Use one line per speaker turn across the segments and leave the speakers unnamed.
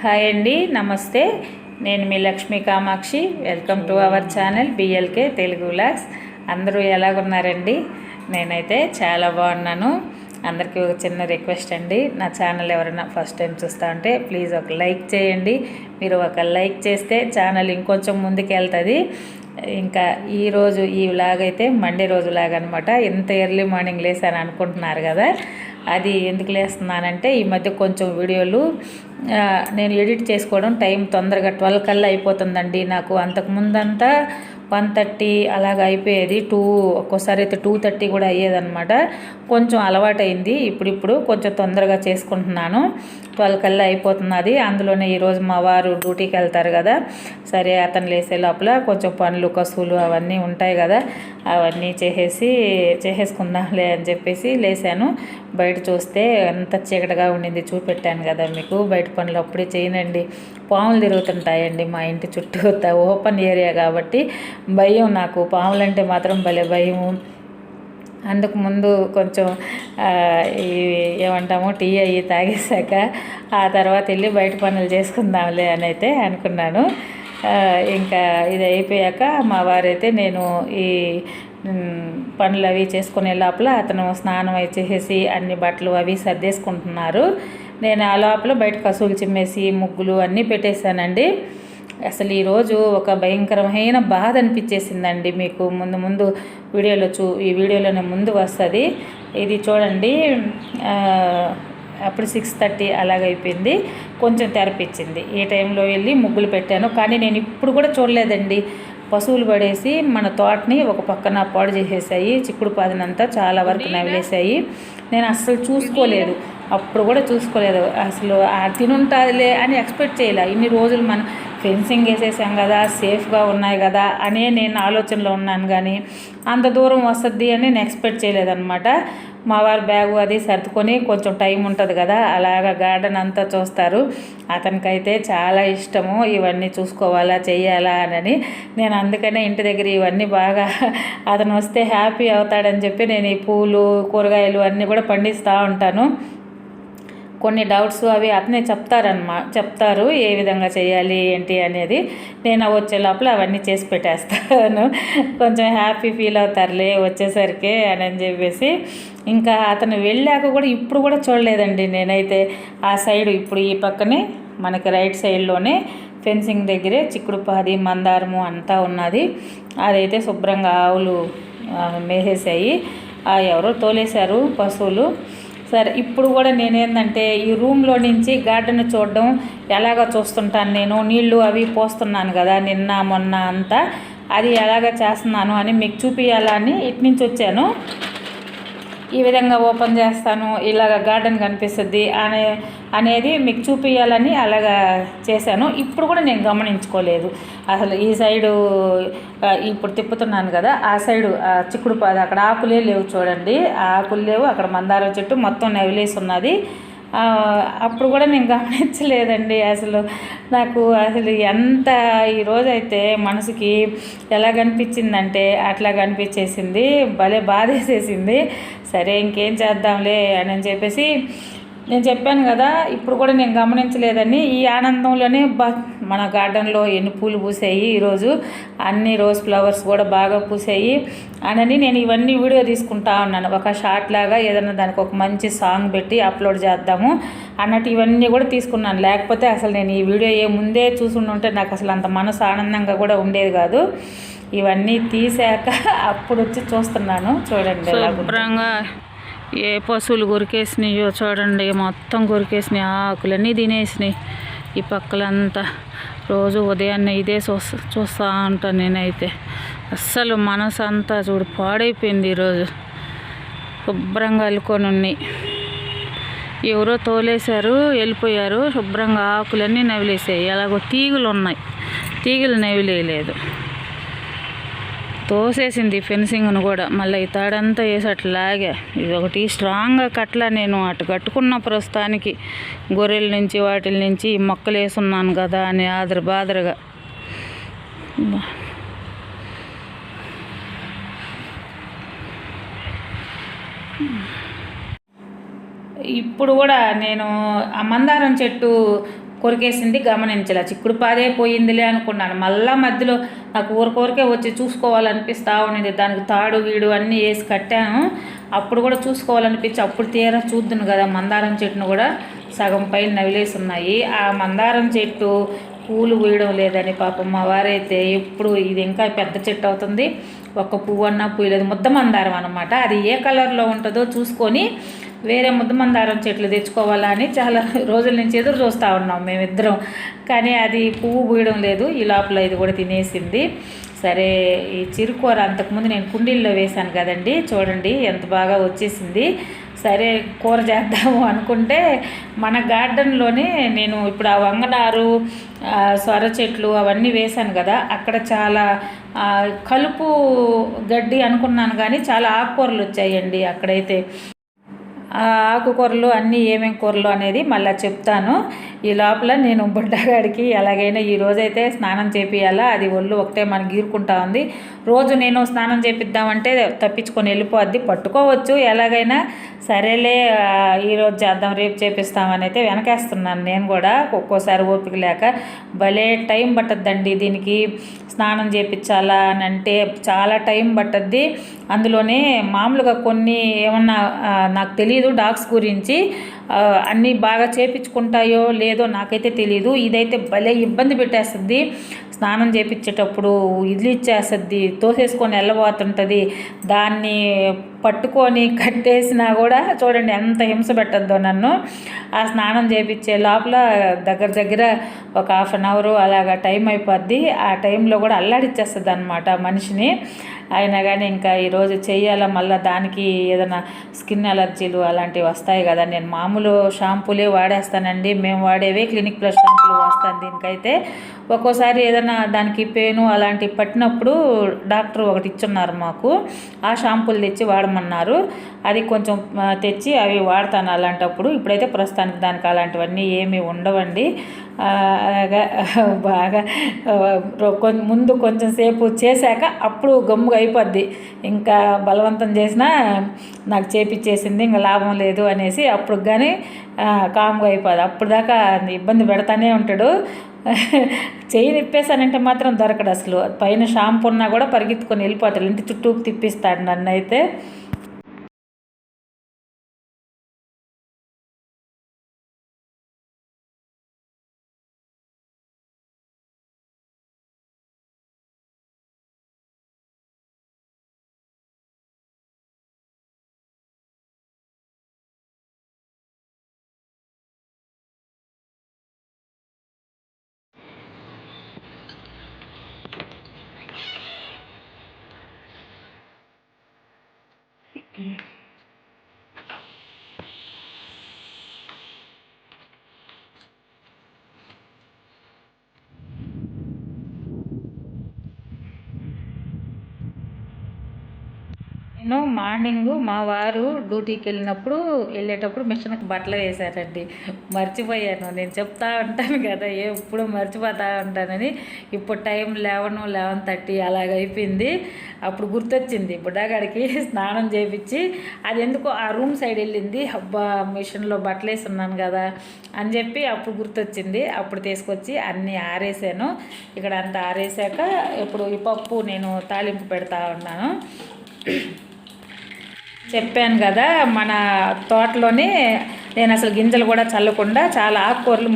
Hi అండి, నమస్తే. నేను మీ Lakshmi Kamakshi. Welcome to our channel BLK Telugu vlogs. అందరూ ఎలాగున్నారండి? నేనైతే చాలా బాగున్నాను. అందరికీ ఒక చిన్న రిక్వెస్ట్ అండి, నా ఛానల్ ఎవరైనా ఫస్ట్ టైం చూస్తా ఉంటే ప్లీజ్ ఒక లైక్ చేయండి. మీరు ఒక లైక్ చేస్తే ఛానల్ ఇంకొంచెం ముందుకు వెళ్తుంది. ఇంకా ఈరోజు ఈ వ్లాగ్ అయితే మండే రోజు లాగా అనమాట. ఇంత ఎర్లీ మార్నింగ్ లేసాను అనుకుంటున్నారు కదా, అది ఎందుకు లేస్తున్నానంటే ఈ మధ్య కొంచెం వీడియోలు నేను ఎడిట్ చేసుకోవడం టైం తొందరగా 12 కల్లా అయిపోతుందండి. నాకు అంతకుముందంతా 1:30 అలాగ అయిపోయేది. ఒక్కోసారి అయితే 2:30 కూడా అయ్యేదన్నమాట. కొంచెం అలవాటైంది. ఇప్పుడు కొంచెం తొందరగా చేసుకుంటున్నాను. 12 కల్లా అయిపోతున్నది. అందులోనే ఈరోజు మా వారు డ్యూటీకి వెళ్తారు కదా, సరే అతను లేసే లోపల కొంచెం పనులు కసువులు అవన్నీ ఉంటాయి కదా, అవన్నీ చేసేసుకుందాంలే అని చెప్పేసి లేసాను. బయట చూస్తే ఎంత చీకటిగా ఉండింది, చూపెట్టాను కదా మీకు. బయట పనులు అప్పుడే చేయనండి, పాములు తిరుగుతుంటాయండి మా ఇంటి చుట్టూ. ఓపెన్ ఏరియా కాబట్టి భయం నాకు. పాములంటే మాత్రం భలే భయము. అందుకు ముందు కొంచెం ఏమంటాము టీ అయ్యి తాగేశాక ఆ తర్వాత వెళ్ళి బయట పనులు చేసుకుందాంలే అని అయితే అనుకున్నాను. ఇంకా ఇది అయిపోయాక మా వారైతే నేను ఈ పనులు అవి చేసుకునే లోపల అతను స్నానం అవి చేసేసి అన్ని బట్టలు అవి సర్దేసుకుంటున్నారు. నేను ఆ లోపల బయట కసువులు చిమ్మేసి ముగ్గులు అన్నీ పెట్టేశానండి. అసలు ఈరోజు ఒక భయంకరమైన బాధ అనిపించేసిందండి. మీకు ముందు ఈ వీడియోలోనే ముందు వస్తుంది. ఇది చూడండి, అప్పుడు 6:30 అలాగైపోయింది. కొంచెం తెరపించింది. ఈ టైంలో వెళ్ళి ముగ్గులు పెట్టాను. కానీ నేను ఇప్పుడు కూడా చూడలేదండి. పశువులు పడేసి మన తోటని ఒక పక్కన పాడు చేసేసాయి. చిక్కుడు పాదినంతా చాలా వరకు నవిలేసాయి. నేను అస్సలు చూసుకోలేదు, అప్పుడు కూడా చూసుకోలేదు. అసలు తినుంటుందిలే అని ఎక్స్పెక్ట్ చేయలే. ఇన్ని రోజులు మనం ఫెన్సింగ్ వేసేసాం కదా, సేఫ్గా ఉన్నాయి కదా అనే నేను ఆలోచనలో ఉన్నాను. కానీ అంత దూరం వస్తుంది అని నేను ఎక్స్పెక్ట్ చేయలేదన్నమాట. మా వారు బ్యాగు అది సర్దుకొని కొంచెం టైం ఉంటుంది కదా, అలాగా గార్డెన్ అంతా చూస్తారు. అతనికైతే చాలా ఇష్టము ఇవన్నీ చూసుకోవాలా చెయ్యాలా అని. నేను అందుకనే ఇంటి దగ్గర ఇవన్నీ బాగా అతను వస్తే హ్యాపీ అవుతాడని చెప్పి నేను ఈ పూలు కూరగాయలు అన్నీ కూడా పండిస్తూ ఉంటాను. కొన్ని డౌట్స్ అవి అతనే చెప్తారు ఏ విధంగా చేయాలి ఏంటి అనేది. నేను వచ్చే లోపల అవన్నీ చేసి పెట్టేస్తాను. కొంచెం హ్యాపీ ఫీల్ అవుతారులే వచ్చేసరికి అని చెప్పేసి. ఇంకా అతను వెళ్ళాక కూడా ఇప్పుడు కూడా చూడలేదండి నేనైతే. ఆ సైడ్ ఇప్పుడు ఈ పక్కనే మనకి రైట్ సైడ్లోనే ఫెన్సింగ్ దగ్గరే చిక్కుడు పాది మందారము అంతా ఉన్నది. అదైతే శుభ్రంగా ఆవులు మేసేసాయి. ఎవరో తోలేశారు పశువులు. సరే, ఇప్పుడు కూడా నేనేందంటే ఈ రూమ్లో నుంచి గార్డెన్ చూడడం ఎలాగ చూస్తుంటాను. నేను నీళ్లు అవి పోస్తున్నాను కదా నిన్న మొన్న అంతా, అది ఎలాగ చేస్తున్నాను అని మీకు చూపించాలని ఇటు నుంచి వచ్చాను. ఈ విధంగా ఓపెన్ చేస్తాను, ఇలాగ గార్డెన్ కనిపిస్తుంది అనేది మీకు చూపించాలని అలాగా చేశాను. ఇప్పుడు కూడా నేను గమనించుకోలేదు అసలు. ఈ సైడు ఇప్పుడు తిప్పుతున్నాను కదా, ఆ సైడు చిక్కుడు పాది అక్కడ ఆకులే లేవు చూడండి, ఆ ఆకులు లేవు. అక్కడ మందారం చెట్టు మొత్తం నవిలేసి ఉన్నది. అప్పుడు కూడా నేను గమనించలేదండి. నాకు ఎంత ఈరోజైతే మనసుకి ఎలా కనిపించిందంటే అట్లా కనిపించేసింది. భలే బాధేసేసింది. సరే ఇంకేం చేద్దాంలే అని చెప్పేసి నేను చెప్పాను కదా, ఇప్పుడు కూడా నేను గమనించలేదని. ఈ ఆనందంలోనే మన గార్డెన్లో ఎన్ని పూలు పూసాయి ఈరోజు, అన్ని రోజ్ ఫ్లవర్స్ కూడా బాగా పూసాయి అని నేను ఇవన్నీ వీడియో తీసుకుంటా ఉన్నాను. ఒక షార్ట్ లాగా ఏదైనా దానికి ఒక మంచి సాంగ్ పెట్టి అప్లోడ్ చేద్దాము అన్నట్టు ఇవన్నీ కూడా తీసుకున్నాను. లేకపోతే అసలు నేను ఈ వీడియో ముందే చూసుంటే నాకు అసలు అంత మనసు ఆనందంగా కూడా ఉండేది కాదు. ఇవన్నీ తీసాక అప్పుడు వచ్చి చూస్తున్నాను. చూడండి శుభ్రంగా ఏ పశువులు కొరికేసినాయో చూడండి, మొత్తం కొరికేసినాయి. ఆకులన్నీ తినేసినాయి ఈ పక్కలంతా. రోజు ఉదయాన్నే ఇదే చూస్తూ ఉంటాను నేనైతే. అస్సలు మనసు అంతా చూడు పాడైపోయింది ఈరోజు. శుభ్రంగా అల్లుకొని ఉన్నాయి. ఎవరో తోలేశారు వెళ్ళిపోయారు. శుభ్రంగా ఆకులన్నీ నవిలేసాయి. అలాగో తీగలు ఉన్నాయి, తీగలు నవిలేయలేదు. తోసేసింది ఫెన్సింగ్ను కూడా. మళ్ళీ ఈ తాడంతా వేసి అట్లా లాగా. ఇది ఒకటి స్ట్రాంగ్గా కట్లా నేను అటు కట్టుకున్న ప్రస్తుతానికి. గొర్రెల నుంచి వాటిల నుంచి ఈ మొక్కలు వేసున్నాను కదా అని బాదరగా. ఇప్పుడు కూడా నేను ఆ మందారం చెట్టు కొరికేసింది, గమనించలే. చిక్కుడు పాదే పోయిందిలే అనుకున్నాను. మళ్ళీ మధ్యలో నాకు ఊరికే వచ్చి చూసుకోవాలనిపిస్తూ ఉండింది. దానికి తాడు గీడు అన్నీ వేసి కట్టాను. అప్పుడు కూడా చూసుకోవాలనిపించి అప్పుడు తీరా చూద్దును కదా, మందారం చెట్టును కూడా సగం పైన నవిలేసి ఉన్నాయి. ఆ మందారం చెట్టు పూలు పూయడం లేదని పాపం మా వారైతే ఎప్పుడు ఇది ఇంకా పెద్ద చెట్టు అవుతుంది, ఒక్క పువ్వు అన్నా పూయలేదు. ముద్ద మందారం అనమాట. అది ఏ కలర్లో ఉంటుందో చూసుకొని వేరే ముద్ద మందారం చెట్లు తెచ్చుకోవాలని చాలా రోజుల నుంచి ఎదురు చూస్తూ ఉన్నాం మేమిద్దరం. కానీ అది పువ్వు పూయడం లేదు. ఈ లోపల ఇది కూడా తినేసింది. సరే, ఈ చిరుకూర అంతకుముందు నేను కుండీల్లో వేశాను కదండి, చూడండి ఎంత బాగా వచ్చేసింది. సరే, కూర చేద్దాము అనుకుంటే మన గార్డెన్లోనే నేను ఇప్పుడు ఆ వంగనారు, సొర చెట్లు అవన్నీ వేశాను కదా, అక్కడ చాలా కలుపు గడ్డి అనుకున్నాను కానీ చాలా ఆకుకూరలు వచ్చాయండి అక్కడైతే. ఆకుకూరలు అన్నీ ఏమేమి కూరలు అనేది మళ్ళీ చెప్తాను. ఈ లోపల నేను బుడ్డగాడికి ఎలాగైనా ఈరోజైతే స్నానం చేపియాలా, అది ఒళ్ళు ఒకటే మనకి గీరుకుంటా ఉంది. రోజు నేను స్నానం చేపిద్దామంటే తప్పించుకొని వెళ్ళిపోద్ది, పట్టుకోవచ్చు ఎలాగైనా. సరేలే ఈరోజు చేద్దాం, రేపు చేపిస్తామని అయితే వెనకేస్తున్నాను నేను కూడా. ఒక్కోసారి ఓపిక లేక భలే టైం పట్టద్దండి దీనికి. స్నానం చేయించాలా అని అంటే చాలా టైం పట్టద్ది. అందులోనే మామూలుగా కొన్ని ఏమన్నా నాకు తెలియదు డాగ్స్ గురించి, అన్నీ బాగా చేపించుకుంటాయో లేదో నాకైతే తెలియదు. ఇదైతే భలే ఇబ్బంది పెట్టేస్తుంది. స్నానం చేయించేటప్పుడు ఇదిలిచ్చేస్తుంది, తోసేసుకొని వెళ్ళబోతుంటుంది. దాన్ని పట్టుకొని కట్టేసినా కూడా చూడండి ఎంత హింస పెట్టద్దో నన్ను. ఆ స్నానం చేయించే లోపల దగ్గర ఒక 1/2 అవర్ అలాగా టైం అయిపోద్ది. ఆ టైంలో కూడా అల్లాడిచ్చేస్తుంది అనమాట మనిషిని. అయినా కానీ ఇంకా ఈరోజు చెయ్యాలా. మళ్ళీ దానికి ఏదైనా స్కిన్ అలర్జీలు అలాంటివి వస్తాయి కదా. నేను మామూలు షాంపూలే వాడేస్తానండి, మేము వాడేవే క్లినిక్ ప్లస్ షాంపూలు వాస్తాను దీనికైతే. ఒక్కోసారి ఏదైనా దానికి పెయిన్ అలాంటివి పట్టినప్పుడు డాక్టర్ ఒకటి ఇచ్చున్నారు మాకు, ఆ షాంపూలు తెచ్చి వాడమన్నారు. అది కొంచెం తెచ్చి అవి వాడతాను అలాంటప్పుడు. ఇప్పుడైతే ప్రస్తుతానికి దానికి అలాంటివన్నీ ఏమీ ఉండవండి. బాగా ముందు కొంచెం సేపు చేశాక అప్పుడు గమ్ముగా అయిపోద్ది. ఇంకా బలవంతం చేసినా నాకు చేపిచ్చేసింది, ఇంకా లాభం లేదు అనేసి అప్పుడు కానీ కామ్గా అయిపోద్ది. అప్పుడు దాకా ఇబ్బంది పెడతానే ఉంటాడు. చెయ్యి తిప్పేసానంటే మాత్రం దొరకడు అసలు. పైన షాంపూ ఉన్నా కూడా పరిగెత్తుకొని వెళ్ళిపోతాడు, ఇంటి చుట్టూ తిప్పిస్తాడు నన్ను అయితే. నేను మార్నింగ్ మా వారు డ్యూటీకి వెళ్ళేటప్పుడు మిషన్కి బట్టలు వేశారండి. మర్చిపోయాను. నేను చెప్తా ఉంటాను కదా ఎప్పుడు మర్చిపోతూ ఉంటానని. ఇప్పుడు టైం 11:30 అలాగైపోయింది. అప్పుడు గుర్తొచ్చింది బుడ్డగాడికి స్నానం చేయించి, అది ఎందుకో ఆ రూమ్ సైడ్ వెళ్ళింది. అబ్బా మిషన్లో బట్టలు వేసి ఉన్నాను కదా అని చెప్పి అప్పుడు గుర్తొచ్చింది. అప్పుడు తీసుకొచ్చి అన్నీ ఆరేసాను. ఇక్కడ అంతా ఆరేసాక ఇప్పుడు ఈ పప్పు నేను తాలింపు పెడతా ఉన్నాను. చెప్పాను కదా మన తోటలోనే నేను అసలు గింజలు కూడా చల్లకుండా చాలా ఆకుకూరలు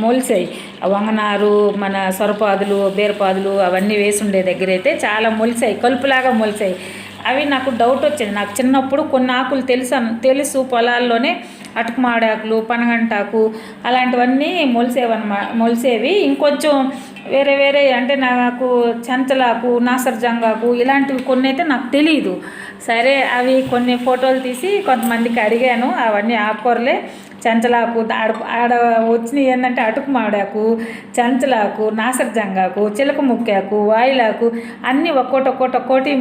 మొలిచాయి. వంగనారు, మన సొరపాదులు, బీరపాదులు అవన్నీ వేసుండే దగ్గర అయితే చాలా మొలిచాయి, కలుపులాగా మొలిచాయి. అవి నాకు డౌట్ వచ్చింది. నాకు చిన్నప్పుడు కొన్ని ఆకులు తెలుసు పొలాల్లోనే అటుకుమాడాకులు, పనగంటాకు అలాంటివన్నీ మొలిసేవి. ఇంకొంచెం వేరే అంటే నాకు చెంచలాకు, నాసర్జంగాకు ఇలాంటివి కొన్ని అయితే నాకు తెలియదు. సరే, అవి కొన్ని ఫోటోలు తీసి కొంతమందికి అడిగాను. అవన్నీ ఆకుకూరలే. చెంచలాకు ఆడ వచ్చినవి ఏంటంటే అటుకు మాడాకు, చెంచలాకు, నాసర్జంగాకు, చిలక ముక్కాకు, వాయిలాకు అన్నీ ఒక్కోటి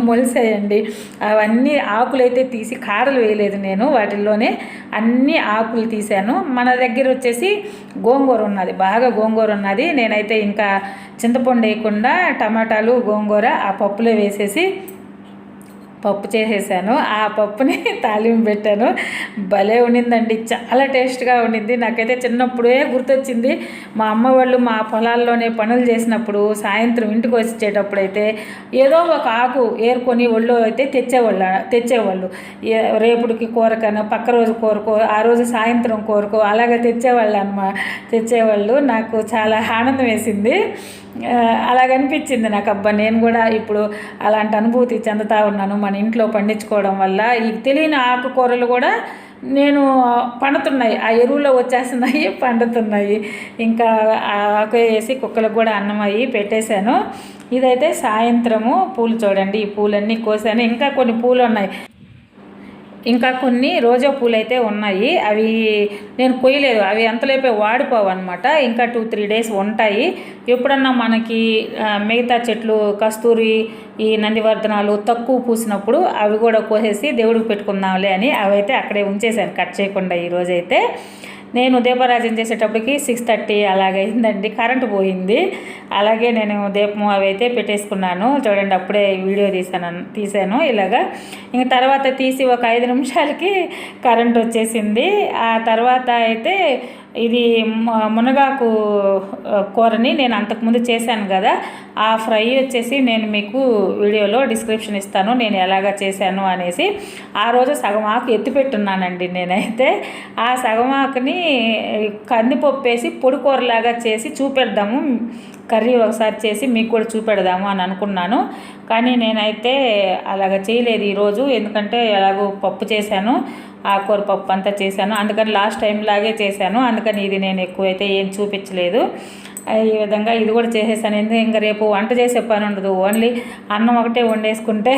మొలిసాయండి. అవన్నీ ఆకులైతే తీసి కాడలు వేయలేదు నేను, వాటిల్లోనే అన్ని ఆకులు తీశాను. మన దగ్గర వచ్చేసి గోంగూర ఉన్నది, బాగా గోంగూర ఉన్నది. నేనైతే ఇంకా చింతపండు వేయకుండా టమాటాలు, గోంగూర ఆ పప్పులో వేసేసి పప్పు చేసేసాను. ఆ పప్పుని తాలింపు పెట్టాను. భలే ఉండిందండి, చాలా టేస్ట్గా ఉండింది. నాకైతే చిన్నప్పుడే గుర్తొచ్చింది. మా అమ్మ వాళ్ళు మా పొలాల్లోనే పనులు చేసినప్పుడు సాయంత్రం ఇంటికి వచ్చేటప్పుడు అయితే ఏదో ఒక ఆకు ఏరుకొని ఒళ్ళో అయితే తెచ్చేవాళ్ళు. రేపుడికి కూరకనో పక్క రోజు కూరకో ఆ రోజు సాయంత్రం కూరకో అలాగే తెచ్చేవాళ్ళు. నాకు చాలా ఆనందం వేసింది. అలాగనిపించింది నాకు, అబ్బా నేను కూడా ఇప్పుడు అలాంటి అనుభూతి చెందుతూ ఉన్నాను మన ఇంట్లో పండించుకోవడం వల్ల. ఈ తెలియని ఆకుకూరలు కూడా నేను పండుతున్నాయి, ఆ ఎరువులో వచ్చేస్తున్నాయి, పండుతున్నాయి. ఇంకా ఆకు వేసి కుక్కలకు కూడా అన్నం అయ్యి పెట్టేశాను. ఇదైతే సాయంత్రము పూలు చూడండి, ఈ పూలన్నీ కోసాను. ఇంకా కొన్ని పూలు ఉన్నాయి, ఇంకా కొన్ని రోజా పూలు అయితే ఉన్నాయి. అవి నేను కొయ్యలేదు, అవి అంతలేపే వాడిపోవు అనమాట. ఇంకా 2-3 డేస్ ఉంటాయి. ఎప్పుడన్నా మనకి మిగతా చెట్లు కస్తూరి ఈ నందివర్ధనాలు తక్కువ పూసినప్పుడు అవి కూడా కోసేసి దేవుడికి పెట్టుకుందాంలే అని అవైతే అక్కడే ఉంచేసాను కట్ చేయకుండా. ఈరోజైతే నేను దీపారాజన చేసేటప్పటికి 6:30 అలాగైందండి, కరెంటు పోయింది. అలాగే నేను దీపం అవి అయితే పెట్టేసుకున్నాను చూడండి. అప్పుడే వీడియో తీసాను ఇలాగా. ఇంక తర్వాత తీసి ఒక 5 నిమిషాలకి కరెంట్ వచ్చేసింది. ఆ తర్వాత అయితే ఇది మునగాకు కూరని నేను అంతకుముందు చేశాను కదా, ఆ ఫ్రై వచ్చేసి నేను మీకు వీడియోలో డిస్క్రిప్షన్ ఇస్తాను నేను ఎలాగా చేశాను అనేసి. ఆ రోజు సగం ఆకు ఎత్తిపెట్టున్నానండి నేనైతే. ఆ సగం ఆకుని కందిపప్పు వేసి పొడి కూరలాగా చేసి చూపెడదాము, కర్రీ ఒకసారి చేసి మీకు కూడా చూపెడదాము అని అనుకున్నాను. కానీ నేనైతే అలాగ చేయలేదు ఈరోజు, ఎందుకంటే ఎలాగో పప్పు చేశాను, ఆకుకూర పప్పు అంతా చేశాను. అందుకని లాస్ట్ టైం లాగే చేశాను. అందుకని ఇది నేను ఎక్కువైతే ఏం చూపించలేదు. ఈ విధంగా ఇది కూడా చేసేసాను. ఇంకా రేపు వంట చేసే పని ఉండదు, ఓన్లీ అన్నం ఒకటే వండేసుకుంటే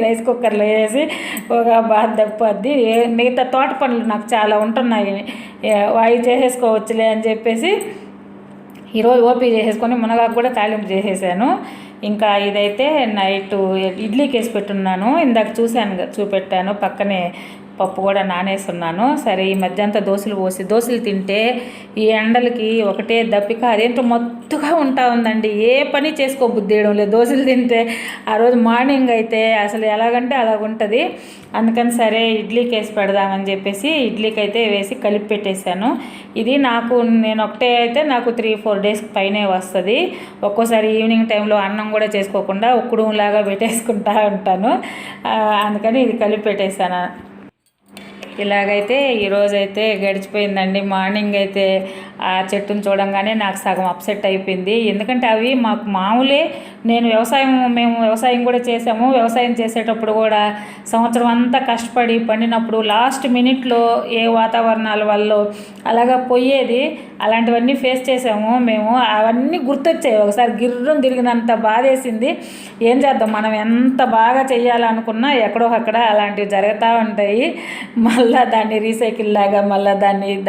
రైస్ కుక్కర్లో వేసి ఒక బాధ తప్పద్ది. మిగతా తోట పనులు నాకు చాలా ఉంటున్నాయి, అవి చేసేసుకోవచ్చులే అని చెప్పేసి ఈరోజు ఓపీ చేసేసుకొని మునగాకు కూడా తాలింపు చేసేసాను. ఇంకా ఇదైతే నైట్ ఇడ్లీకి వేసి పెట్టున్నాను, ఇందాక చూపెట్టాను. పక్కనే పప్పు కూడా నానేస్తున్నాను. సరే ఈ మధ్య అంతా దోశలు తింటే ఈ ఎండలకి ఒకటే దప్పిక, అదేంటో మత్తుగా ఉంటా ఉందండి. ఏ పని చేసుకోబుద్ధి వేయడం లేదు దోశలు తింటే. ఆ రోజు మార్నింగ్ అయితే అసలు ఎలాగంటే అలాగుంటుంది. అందుకని సరే ఇడ్లీకి వేసి పెడదామని చెప్పేసి ఇడ్లీకి అయితే వేసి కలిపి పెట్టేశాను. ఇది నేను ఒకటే అయితే నాకు 3-4 డేస్ పైనే వస్తుంది. ఒక్కోసారి ఈవినింగ్ టైంలో అన్నం కూడా చేసుకోకుండా ఉక్కుడులాగా పెట్టేసుకుంటా ఉంటాను. అందుకని ఇది కలిపి పెట్టేశాను. ఇలాగైతే ఈరోజైతే గడిచిపోయిందండి. మార్నింగ్ అయితే ఆ చెట్టును చూడంగానే నాకు సగం అప్సెట్ అయిపోయింది. ఎందుకంటే అవి మాకు మామూలే. మేము వ్యవసాయం కూడా చేసాము. వ్యవసాయం చేసేటప్పుడు కూడా సంవత్సరం అంతా కష్టపడి పండినప్పుడు లాస్ట్ మినిట్లో ఏ వాతావరణాల వల్ల అలాగా పోయేది, అలాంటివన్నీ ఫేస్ చేసాము మేము. అవన్నీ గుర్తొచ్చాయి. ఒకసారి గిర్రం తిరిగినంత బాధేసింది. ఏం చేద్దాం, మనం ఎంత బాగా చేయాలనుకున్నా ఎక్కడో అక్కడ అలాంటివి జరుగుతూ ఉంటాయి. మళ్ళీ దాన్ని రీసైకిల్ లాగా మళ్ళీ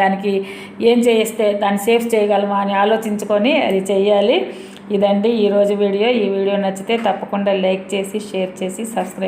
దానికి ఏం చేస్తే దాన్ని సేఫ్ చేయగలమా అని ఆలోచించుకొని అది చెయ్యాలి. ఇదండి ఈరోజు వీడియో. ఈ వీడియో నచ్చితే తప్పకుండా లైక్ చేసి షేర్ చేసి సబ్స్క్రైబ్